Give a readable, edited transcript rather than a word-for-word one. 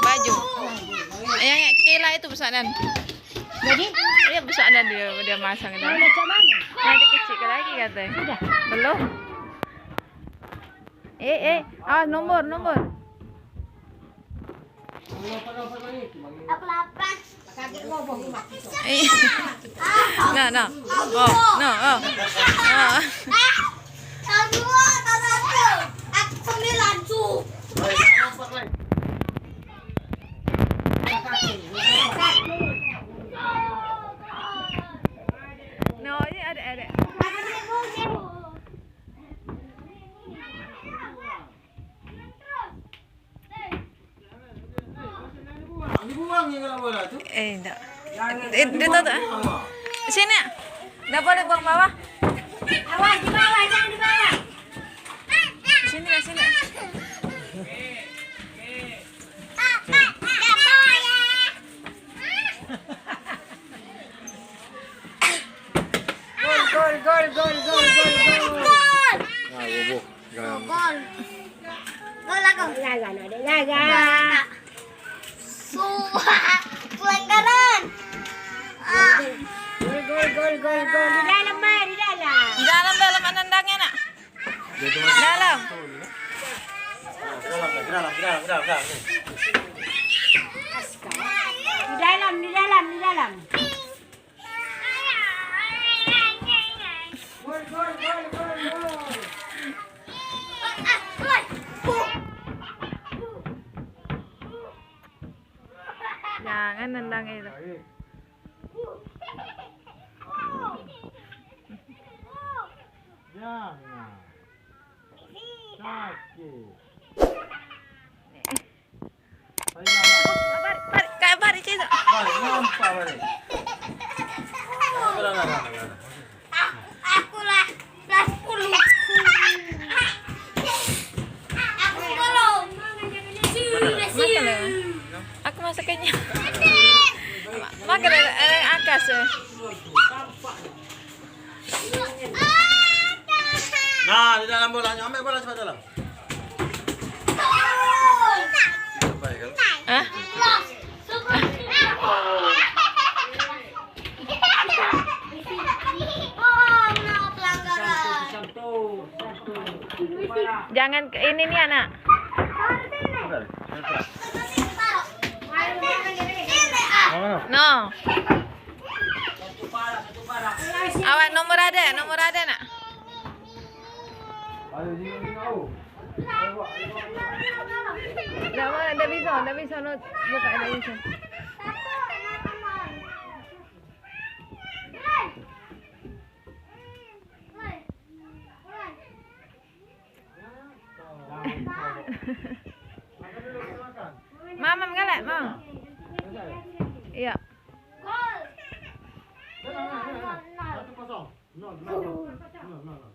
Baju. Yang Kela itu pesanan. Jadi, Iya pesanan dia masang itu. mau macam mana? Nanti kecil lagi katanya. Sudah. Belum. Nomor. Aku lapar. Kaget ngobong rumah. No. Oh. Satu. Aku 9 cu. No, ini ada. Dibuang yang kena bola tu. Enggak. Itu tuh. Sini. Enggak boleh buang bawah. Awas di bawah, jangan di bawah. Sini. Gol. Ah, bubuk. Gol. Gol aku. Gagal. Pelanggaran. Gol. Di dalam, Ma, di dalam. Dalam nendangnya nak. Dalam. Gerak. Di dalam. Gol. Jangan nendang itu. Jangan. Sakit. Bari situ. Balik, nampak balik. Aku lah. Aku belum. Makan ya. Aku masakannya. Makan akas ya. Nah, di dalam bolanya. Ambil bola cepat dalam. Baik kan? Hah? Pelanggaran. Jangan ke ini nih anak. No. Awak nomor ada nak. Dah bisa no buka dah bisa. Mama galak, Mam. Iya. Gol. 1-0. 0.